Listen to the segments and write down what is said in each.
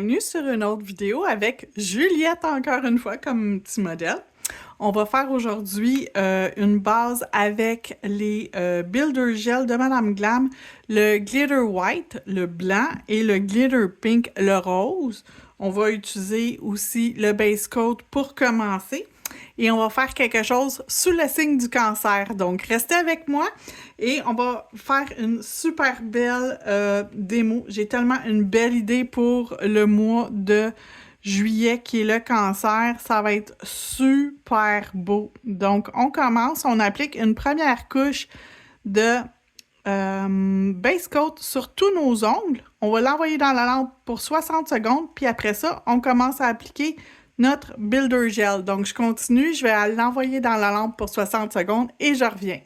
bienvenue sur une autre vidéo avec Juliette encore une fois comme petit modèle. On va faire aujourd'hui une base avec les Builder Gel de Madame Glam, le Glitter White, le blanc, et le Glitter Pink, le rose. On va utiliser aussi le base coat pour commencer. Et on va faire quelque chose sous le signe du cancer. Donc, restez avec moi et on va faire une super belle démo. J'ai tellement une belle idée pour le mois de juillet qui est le cancer. Ça va être super beau. Donc, on commence. On applique une première couche de base coat sur tous nos ongles. On va l'envoyer dans la lampe pour 60 secondes. Puis après ça, on commence à appliquer notre Builder Gel. Donc, je continue, je vais l'envoyer dans la lampe pour 60 secondes et je reviens.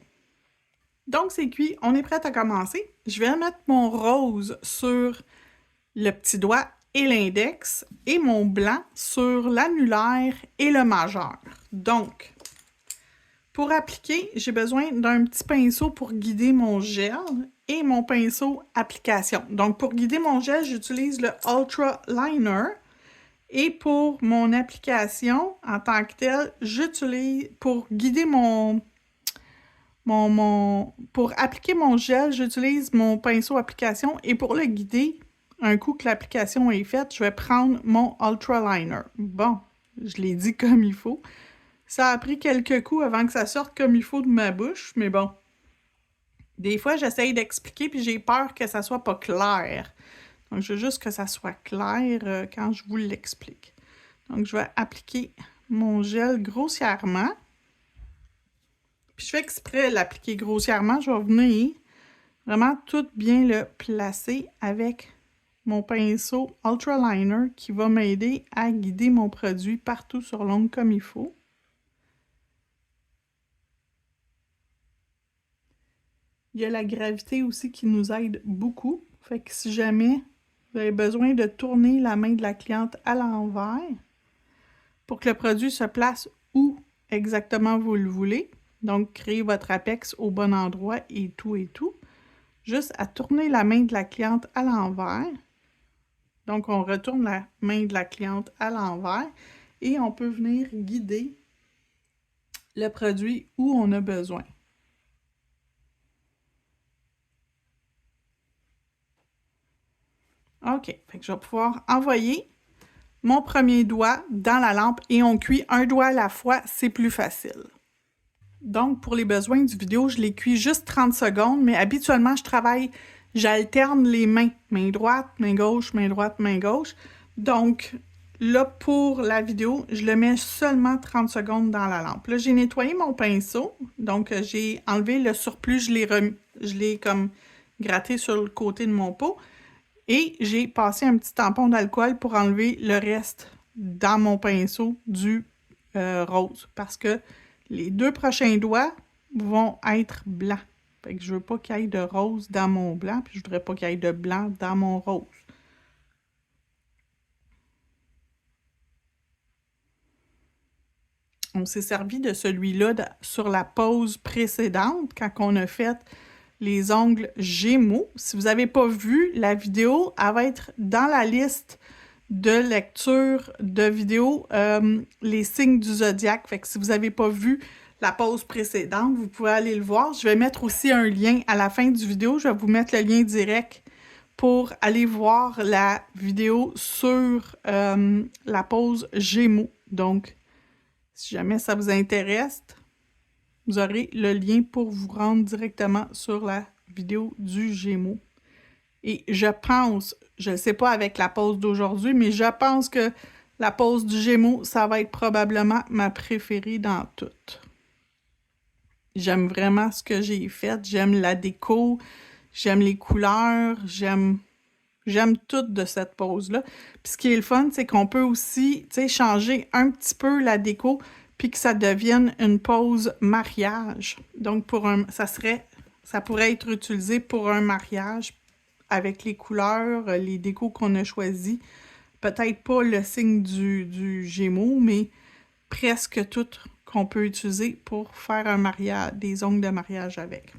Donc, c'est cuit, on est prêt à commencer. Je vais mettre mon rose sur le petit doigt et l'index et mon blanc sur l'annulaire et le majeur. Donc, pour appliquer, j'ai besoin d'un petit pinceau pour guider mon gel et mon pinceau application. Donc, pour guider mon gel, j'utilise le Ultra Liner. Et pour mon application en tant que telle, j'utilise, pour guider pour appliquer mon gel, j'utilise mon pinceau application et pour le guider, un coup que l'application est faite, je vais prendre mon Ultra Liner. Bon, je l'ai dit comme il faut. Ça a pris quelques coups avant que ça sorte comme il faut de ma bouche, mais bon. Des fois, j'essaye d'expliquer puis j'ai peur que ça soit pas clair. Donc, je veux juste que ça soit clair quand je vous l'explique. Donc, je vais appliquer mon gel grossièrement. Puis, je fais exprès de l'appliquer grossièrement. Je vais venir vraiment tout bien le placer avec mon pinceau Ultra Liner qui va m'aider à guider mon produit partout sur l'ongle comme il faut. Il y a la gravité aussi qui nous aide beaucoup. Fait que si jamais vous avez besoin de tourner la main de la cliente à l'envers pour que le produit se place où exactement vous le voulez. Donc, créez votre apex au bon endroit et tout et tout. Juste à tourner la main de la cliente à l'envers. Donc, on retourne la main de la cliente à l'envers et on peut venir guider le produit où on a besoin. OK, fait que je vais pouvoir envoyer mon premier doigt dans la lampe et on cuit un doigt à la fois, c'est plus facile. Donc, pour les besoins du vidéo, je les cuis juste 30 secondes, mais habituellement, j'alterne les mains. Main droite, main gauche, main droite, main gauche. Donc, là, pour la vidéo, je le mets seulement 30 secondes dans la lampe. Là, j'ai nettoyé mon pinceau. Donc, j'ai enlevé le surplus, je l'ai comme gratté sur le côté de mon pot. Et j'ai passé un petit tampon d'alcool pour enlever le reste dans mon pinceau du rose. Parce que les deux prochains doigts vont être blancs. Fait que je veux pas qu'il y ait de rose dans mon blanc, puis je voudrais pas qu'il y ait de blanc dans mon rose. On s'est servi de celui-là sur la pause précédente, quand on a fait les ongles Gémeaux. Si vous n'avez pas vu la vidéo, elle va être dans la liste de lecture de vidéos, les signes du zodiaque. Fait que si vous n'avez pas vu la pause précédente, vous pouvez aller le voir. Je vais mettre aussi un lien à la fin du vidéo. Je vais vous mettre le lien direct pour aller voir la vidéo sur la pause Gémeaux. Donc, si jamais ça vous intéresse, vous aurez le lien pour vous rendre directement sur la vidéo du Gémeaux. Et je pense, je ne sais pas avec la pause d'aujourd'hui, mais je pense que la pause du Gémeaux, ça va être probablement ma préférée dans toutes. J'aime vraiment ce que j'ai fait. J'aime la déco, j'aime les couleurs, j'aime tout de cette pause-là. Puis ce qui est le fun, c'est qu'on peut aussi, tu sais, changer un petit peu la déco puis que ça devienne une pause mariage. Donc, ça pourrait être utilisé pour un mariage avec les couleurs, les décos qu'on a choisis. Peut-être pas le signe du Gémeaux, mais presque tout qu'on peut utiliser pour faire un mariage, des ongles de mariage avec.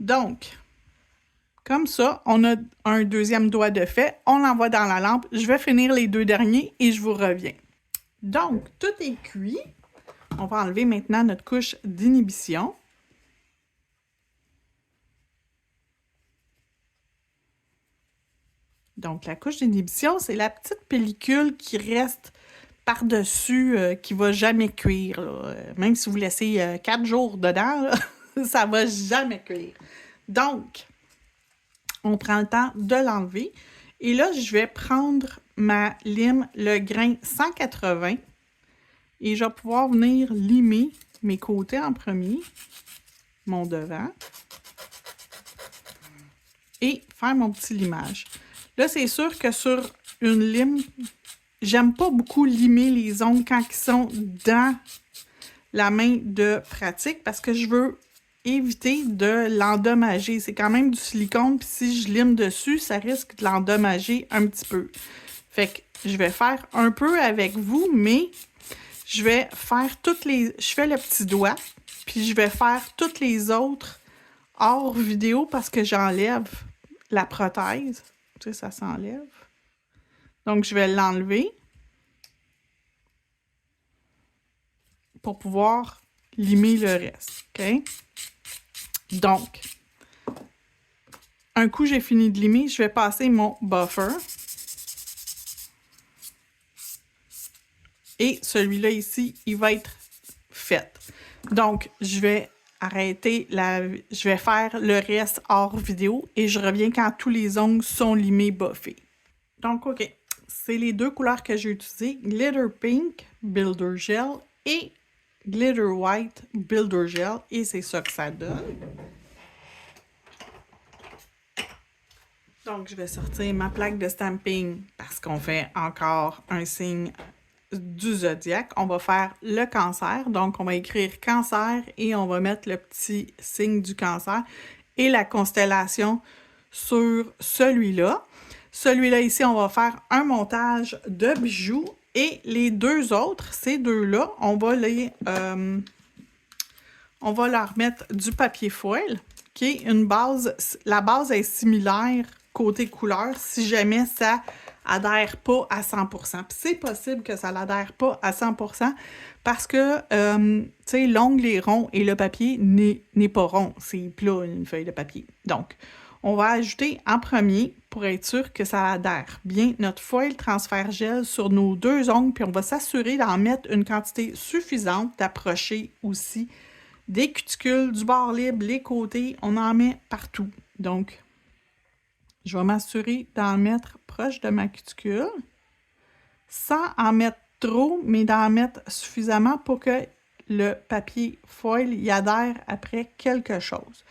Donc, Comme ça, on a un deuxième doigt de fait, on l'envoie dans la lampe. Je vais finir les 2 derniers et je vous reviens. Donc, tout est cuit. On va enlever maintenant notre couche d'inhibition. Donc, la couche d'inhibition, c'est la petite pellicule qui reste par-dessus, qui ne va jamais cuire, là. Même si vous laissez 4 jours dedans, là, ça ne va jamais cuire. Donc, on prend le temps de l'enlever. Et là, je vais prendre ma lime, le grain 180, et je vais pouvoir venir limer mes côtés en premier, mon devant, et faire mon petit limage. Là, c'est sûr que sur une lime, j'aime pas beaucoup limer les ongles quand ils sont dans la main de pratique parce que je veux éviter de l'endommager. C'est quand même du silicone, puis si je lime dessus, ça risque de l'endommager un petit peu. Fait que je vais faire un peu avec vous, mais je vais faire toutes les... Je fais le petit doigt, puis je vais faire toutes les autres hors vidéo parce que j'enlève la prothèse. Tu sais, ça s'enlève. Donc, je vais l'enlever pour pouvoir limer le reste, OK? Donc, un coup j'ai fini de limer, je vais passer mon buffer. Et celui-là ici, il va être fait. Donc, je vais arrêter je vais faire le reste hors vidéo et je reviens quand tous les ongles sont limés, buffés. Donc, OK. C'est les 2 couleurs que j'ai utilisées. Glitter Pink, Builder Gel et Glitter White, Builder Gel. Et c'est ça que ça donne. Donc, je vais sortir ma plaque de stamping parce qu'on fait encore un signe du zodiaque. On va faire le cancer. Donc, on va écrire cancer et on va mettre le petit signe du cancer et la constellation sur celui-là. Celui-là ici, on va faire un montage de bijoux et les 2 autres, ces 2-là, on va leur mettre du papier foil qui est une base. La base est similaire côté couleur si jamais ça adhère pas à 100%. Puis c'est possible que ça n'adhère pas à 100% parce que, tu sais, l'ongle est rond et le papier n'est pas rond. C'est plat, une feuille de papier. Donc, on va ajouter en premier pour être sûr que ça adhère bien notre foil transfert gel sur nos 2 ongles. Puis on va s'assurer d'en mettre une quantité suffisante, d'approcher aussi des cuticules, du bord libre, les côtés. On en met partout. Donc, je vais m'assurer d'en mettre proche de ma cuticule, sans en mettre trop, mais d'en mettre suffisamment pour que le papier foil y adhère après quelque chose.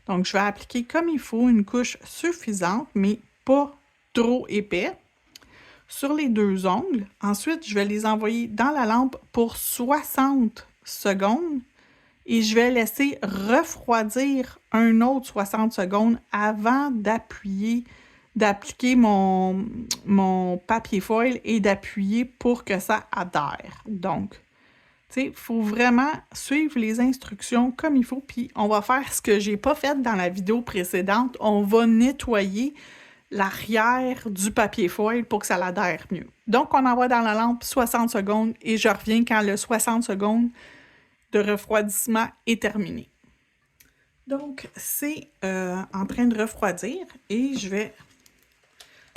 Donc, je vais appliquer comme il faut une couche suffisante, mais pas trop épais, sur les 2 ongles. Ensuite, je vais les envoyer dans la lampe pour 60 secondes et je vais laisser refroidir un autre 60 secondes avant d'appliquer mon papier foil et d'appuyer pour que ça adhère. Donc, tu sais, il faut vraiment suivre les instructions comme il faut. Puis, on va faire ce que j'ai pas fait dans la vidéo précédente. On va nettoyer l'arrière du papier foil pour que ça l'adhère mieux. Donc, on envoie dans la lampe 60 secondes et je reviens quand le 60 secondes de refroidissement est terminé. Donc, c'est en train de refroidir et je vais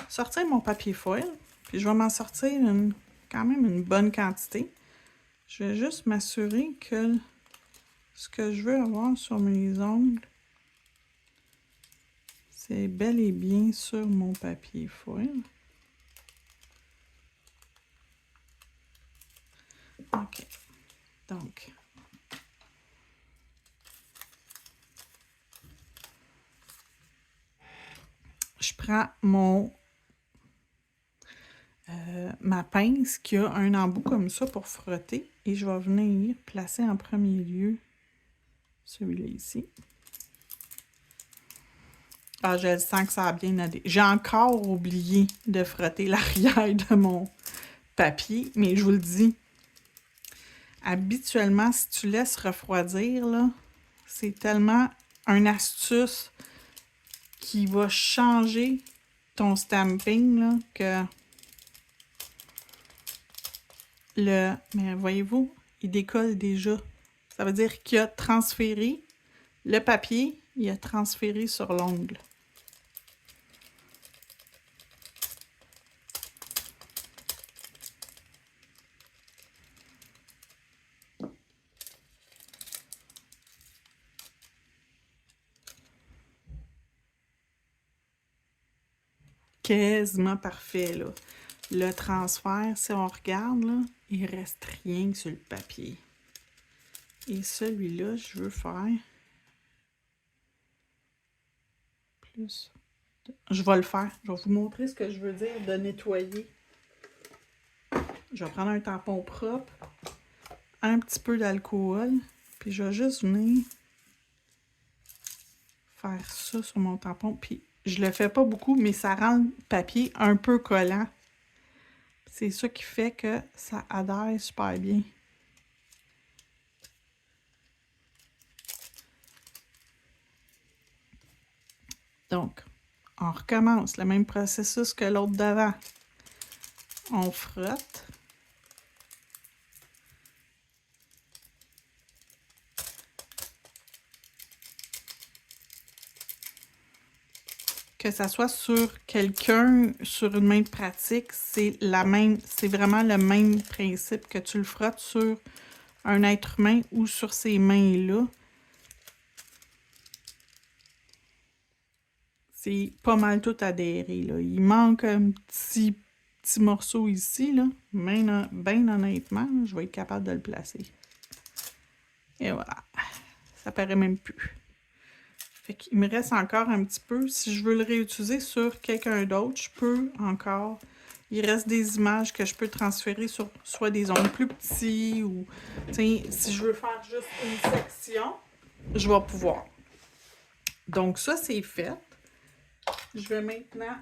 sortir mon papier foil. Puis, je vais m'en sortir quand même une bonne quantité. Je vais juste m'assurer que ce que je veux avoir sur mes ongles, c'est bel et bien sur mon papier foil. OK. Donc, je prends ma pince qui a un embout comme ça pour frotter et je vais venir placer en premier lieu celui-là ici. Ah, je sens que ça a bien adhéré. J'ai encore oublié de frotter l'arrière de mon papier, mais je vous le dis, habituellement, si tu laisses refroidir, là, c'est tellement une astuce qui va changer ton stamping, là, que mais voyez-vous, il décolle déjà. Ça veut dire qu'il a transféré le papier, il a transféré sur l'ongle. Quasiment parfait, là. Le transfert, si on regarde, là, il reste rien que sur le papier. Et celui-là, je veux faire plus. Je vais le faire. Je vais vous montrer ce que je veux dire de nettoyer. Je vais prendre un tampon propre, un petit peu d'alcool, puis je vais juste venir faire ça sur mon tampon. Puis je le fais pas beaucoup, mais ça rend le papier un peu collant. C'est ça qui fait que ça adhère super bien. Donc, on recommence le même processus que l'autre d'avant. On frotte. Que ça soit sur quelqu'un, sur une main de pratique, c'est vraiment le même principe que tu le frottes sur un être humain ou sur ces mains-là. C'est pas mal tout adhéré, là. Il manque un petit morceau ici, là. Ben honnêtement, je vais être capable de le placer. Et voilà. Ça paraît même plus. Fait qu'il me reste encore un petit peu. Si je veux le réutiliser sur quelqu'un d'autre, je peux encore. Il reste des images que je peux transférer sur soit des ongles plus petits ou, si je veux faire juste une section, je vais pouvoir. Donc ça, c'est fait. Je vais maintenant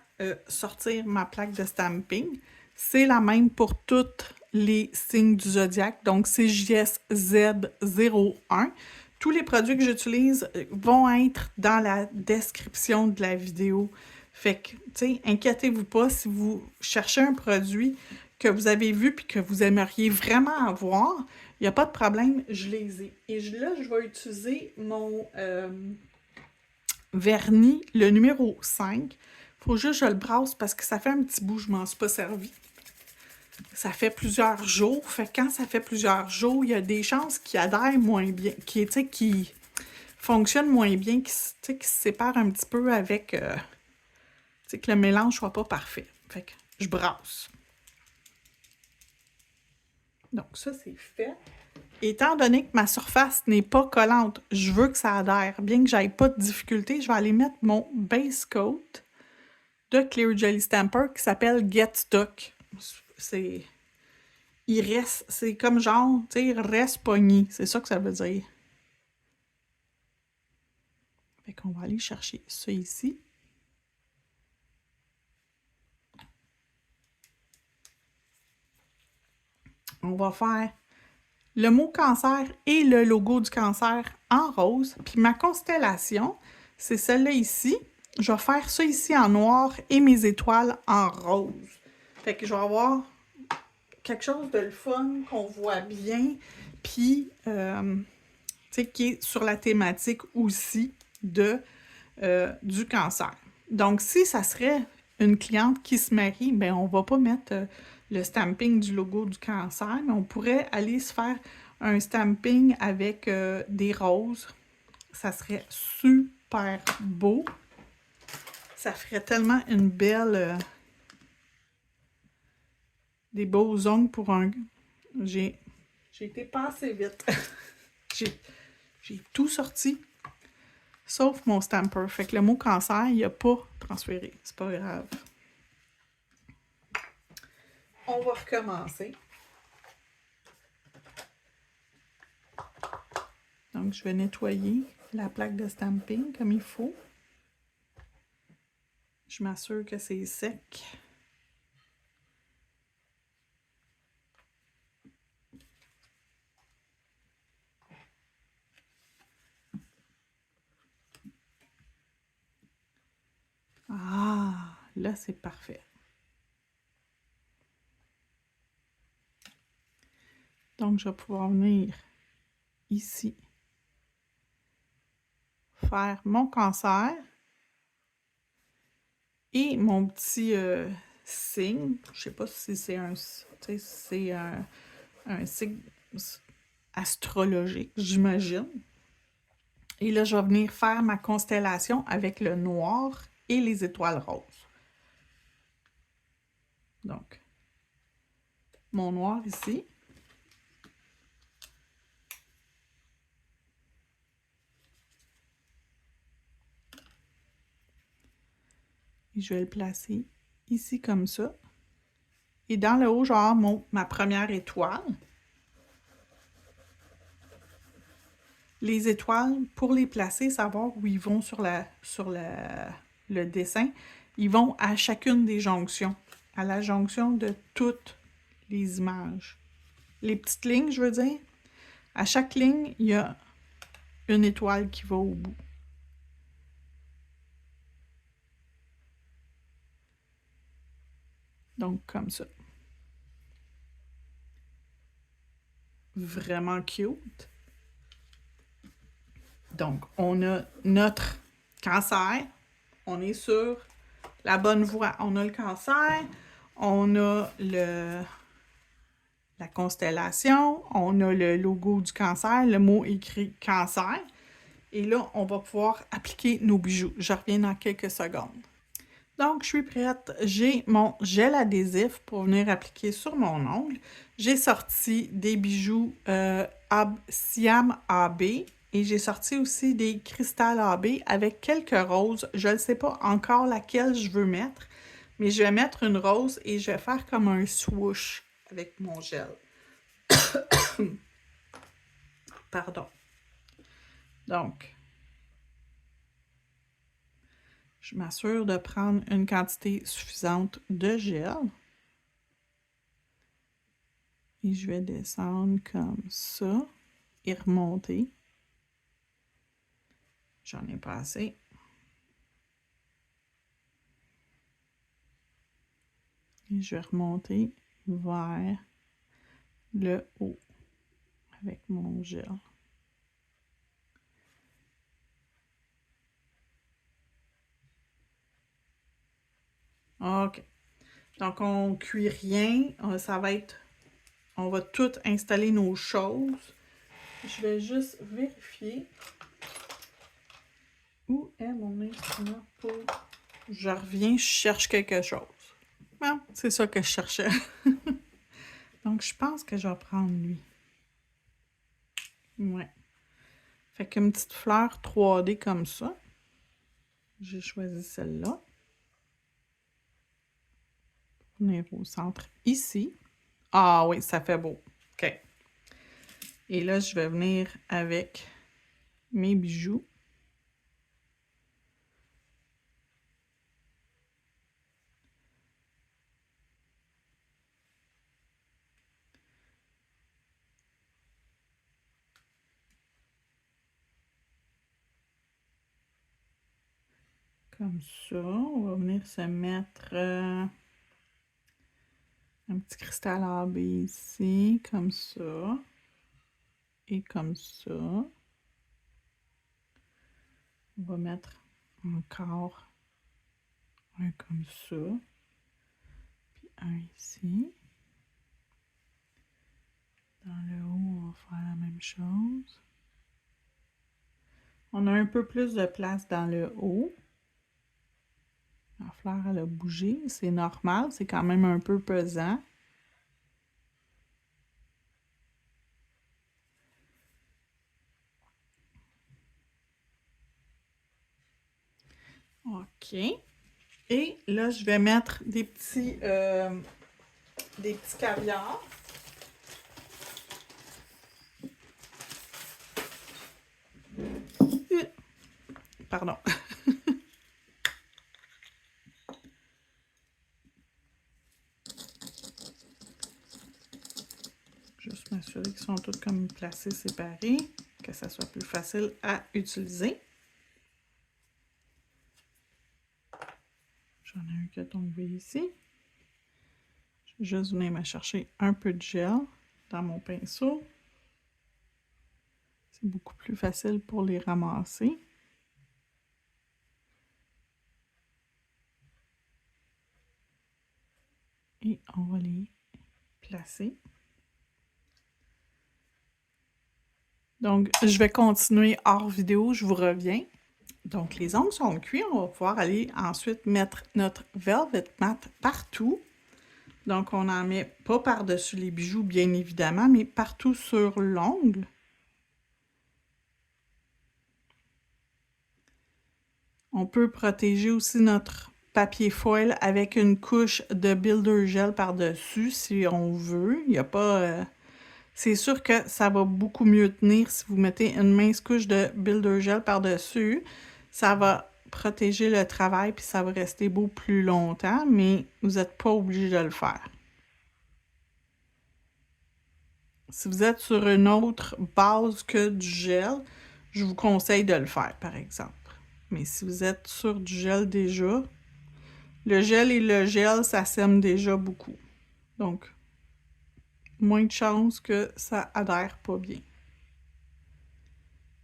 sortir ma plaque de stamping. C'est la même pour tous les signes du zodiaque, donc c'est JSZ01. Tous les produits que j'utilise vont être dans la description de la vidéo. Fait que, tu sais, inquiétez-vous pas si vous cherchez un produit que vous avez vu puis que vous aimeriez vraiment avoir, il n'y a pas de problème, je les ai. Et là, je vais utiliser mon vernis, le numéro 5. Faut juste que je le brasse parce que ça fait un petit bout, je m'en suis pas servi. Ça fait plusieurs jours. Fait que quand ça fait plusieurs jours, il y a des chances qu'il adhère moins bien, qui fonctionne moins bien, qui se sépare un petit peu avec... que le mélange soit pas parfait. Fait que je brasse. Donc ça, c'est fait. Étant donné que ma surface n'est pas collante, je veux que ça adhère. Bien que j'aille pas de difficulté, je vais aller mettre mon base coat de Clear Jelly Stamper qui s'appelle Get Stuck. C'est comme genre, tu sais, il reste pogné. C'est ça que ça veut dire. Fait qu'on va aller chercher ça ici. On va faire le mot cancer et le logo du cancer en rose. Puis ma constellation, c'est celle-là ici. Je vais faire ça ici en noir et mes étoiles en rose. Fait que je vais avoir quelque chose de le fun, qu'on voit bien, puis, tu sais, qui est sur la thématique aussi du cancer. Donc, si ça serait une cliente qui se marie, ben on va pas mettre le stamping du logo du cancer, mais on pourrait aller se faire un stamping avec des roses. Ça serait super beau. Ça ferait tellement une belle... des beaux ongles pour un... J'ai été passée vite. J'ai tout sorti, sauf mon stamper. Fait que le mot cancer, il n'a pas transféré. C'est pas grave. On va recommencer. Donc, je vais nettoyer la plaque de stamping comme il faut. Je m'assure que c'est sec. là, c'est parfait. Donc, je vais pouvoir venir ici, faire mon cancer et mon petit signe. Je ne sais pas si c'est un signe astrologique, j'imagine. Et là, je vais venir faire ma constellation avec le noir et les étoiles roses. Donc, mon noir ici. Et je vais le placer ici comme ça. Et dans le haut, je vais avoir ma première étoile. Les étoiles, pour les placer, savoir où ils vont sur le dessin, ils vont à chacune des jonctions, à la jonction de toutes les images. Les petites lignes, je veux dire, à chaque ligne, il y a une étoile qui va au bout. Donc, comme ça. Vraiment cute. Donc, on a notre cancer. On est sur la bonne voie. On a le cancer. On a la constellation. On a le logo du cancer, le mot écrit cancer. Et là, on va pouvoir appliquer nos bijoux. Je reviens dans quelques secondes. Donc, je suis prête. J'ai mon gel adhésif pour venir appliquer sur mon ongle. J'ai sorti des bijoux Siam AB et j'ai sorti aussi des cristals AB avec quelques roses. Je ne sais pas encore laquelle je veux mettre, mais je vais mettre une rose et je vais faire comme un swoosh avec mon gel. Pardon. Donc, je m'assure de prendre une quantité suffisante de gel. Et je vais descendre comme ça et remonter. J'en ai pas assez. Et je vais remonter vers le haut avec mon gel. OK. Donc, on ne cuit rien. Ça va être... On va tout installer nos choses. Je vais juste vérifier où est mon instrument pour... Je reviens, je cherche quelque chose. Bon, c'est ça que je cherchais. Donc, je pense que je vais prendre lui. Ouais. Fait qu'une petite fleur 3D comme ça. J'ai choisi celle-là. Venir au centre ici. Ah oui, ça fait beau. OK. Et là, je vais venir avec mes bijoux. Comme ça. On va venir se mettre un petit cristal AB ici, comme ça. Et comme ça. On va mettre encore un comme ça. Puis un ici. Dans le haut, on va faire la même chose. On a un peu plus de place dans le haut. La fleur, elle a bougé. C'est normal. C'est quand même un peu pesant. OK. Et là, je vais mettre des petits caviars. Pardon. Juste m'assurer qu'ils sont tous comme placés séparés, que ça soit plus facile à utiliser. J'en ai un qui a tombé ici. Je vais juste venir me chercher un peu de gel dans mon pinceau. C'est beaucoup plus facile pour les ramasser. Et on va les placer. Donc, je vais continuer hors vidéo, je vous reviens. Donc, les ongles sont cuits, on va pouvoir aller ensuite mettre notre Velvet Matte partout. Donc, on n'en met pas par-dessus les bijoux, bien évidemment, mais partout sur l'ongle. On peut protéger aussi notre papier foil avec une couche de Builder Gel par-dessus si on veut. Il n'y a pas... C'est sûr que ça va beaucoup mieux tenir si vous mettez une mince couche de Builder Gel par-dessus. Ça va protéger le travail puis ça va rester beau plus longtemps, mais vous n'êtes pas obligé de le faire. Si vous êtes sur une autre base que du gel, je vous conseille de le faire, par exemple. Mais si vous êtes sur du gel déjà, le gel et le gel, ça sème déjà beaucoup. Donc, moins de chances que ça adhère pas bien.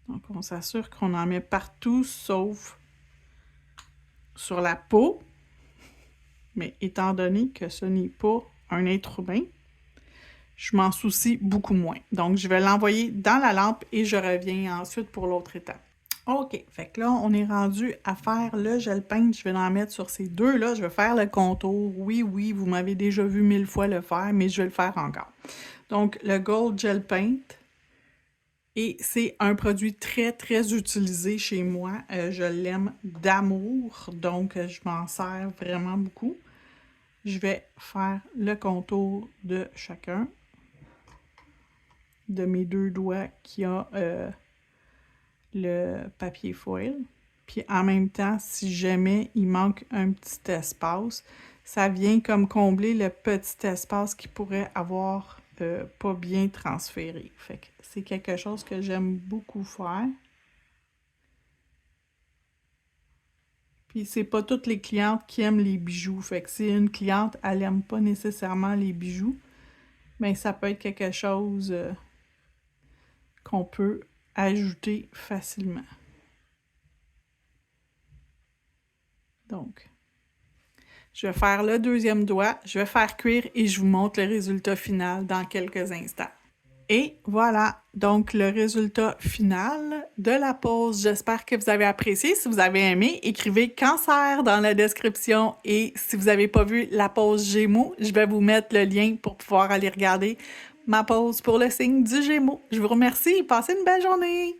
Donc, on s'assure qu'on en met partout, sauf sur la peau. Mais étant donné que ce n'est pas un être humain, je m'en soucie beaucoup moins. Donc, je vais l'envoyer dans la lampe et je reviens ensuite pour l'autre étape. OK, fait que là, on est rendu à faire le gel paint. Je vais en mettre sur ces deux-là. Je vais faire le contour. Oui, vous m'avez déjà vu 1000 fois le faire, mais je vais le faire encore. Donc, le Gold Gel Paint. Et c'est un produit très, très utilisé chez moi. Je l'aime d'amour, donc je m'en sers vraiment beaucoup. Je vais faire le contour de chacun de mes deux doigts qui a le papier foil. Puis en même temps, si jamais il manque un petit espace, ça vient comme combler le petit espace qui pourrait avoir pas bien transféré. Fait que c'est quelque chose que j'aime beaucoup faire. Puis c'est pas toutes les clientes qui aiment les bijoux. Fait que si une cliente, elle aime pas nécessairement les bijoux, bien ça peut être quelque chose qu'on peut ajouter facilement. Donc, je vais faire le deuxième doigt, je vais faire cuire et je vous montre le résultat final dans quelques instants. Et voilà, donc le résultat final de la pose. J'espère que vous avez apprécié. Si vous avez aimé, écrivez cancer dans la description. Et si vous n'avez pas vu la pose Gémeaux, je vais vous mettre le lien pour pouvoir aller regarder ma pose pour le signe du Gémeaux. Je vous remercie. Passez une belle journée!